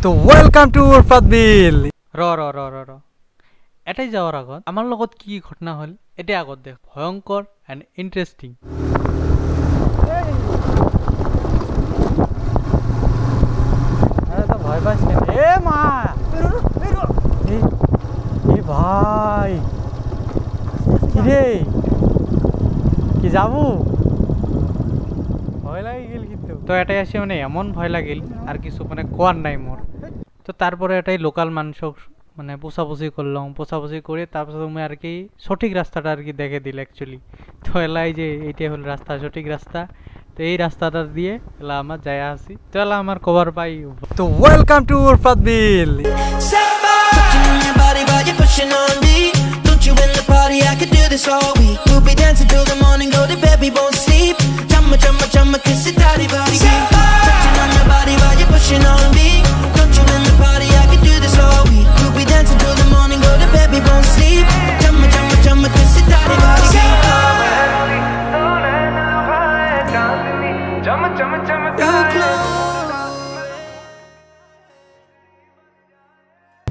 তো welcome to উরফাত বিল। র এটাই যাওয়ার আগত আমার লগত কি ঘটনা হল এটা আগত দেখ, ভয়ঙ্কর এন্ড ইন্টারেস্টিং। ভয় পাচ্ছি এ মা, এ ভাই কি রে, কি যাবো? ভয় লাগি গেল কিন্তু। তো এটাই আসে মানে এমন ভয় লাগিল আর কিছু মানে কোয়ার নাই মোর। তো তারপরে এটাই লোকাল মানুষ মানে পোছাপুছি করলাম, পোছাপুছি করে তারপর তুমি আর কি সঠিক রাস্তাটা আর কি দেখে দিল অ্যাকচুয়ালি। তো এলাই যে এইটাই হল রাস্তা, সঠিক রাস্তা। তো এই রাস্তাটা দিয়ে এলা আমার যায় আসি, তো এলা আমার কভার পাই। তো ওয়েলকাম টু উরফাত বিল।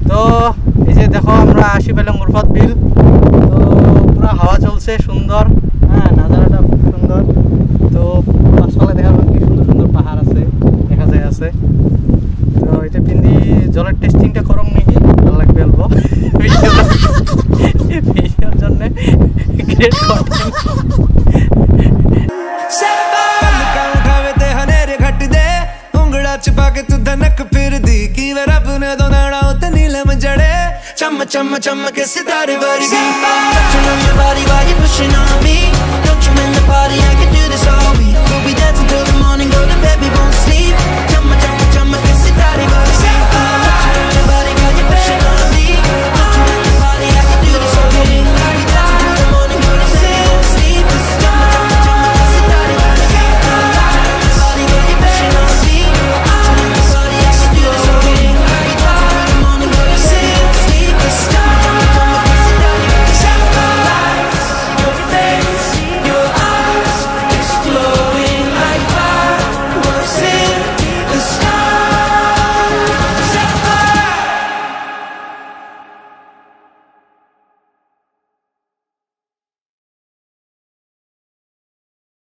তো এই যে দেখো আমরা আসি পেলাম উরফাত বিল। তো পুরো হাওয়া চলছে সুন্দর, হ্যাঁ নাজারাটা খুব সুন্দর। তো পাশালে দেখা কি সুন্দর সুন্দর পাহাড় আছে, দেখা যায় আছে। তো এটা পিন্দি জলের টেস্টিংটা করম নাকি, ভালো লাগবে অল্প ভিডিওর জন্য। Great content. छुपा के तू धनक फिर दी की वे रब ने दोनाड़ा उते नीलम जड़े चम चम चम के सितारे वर्गी touching on your body while you're pushing on me, don't you in the party I can do this all week, we'll be dancing till the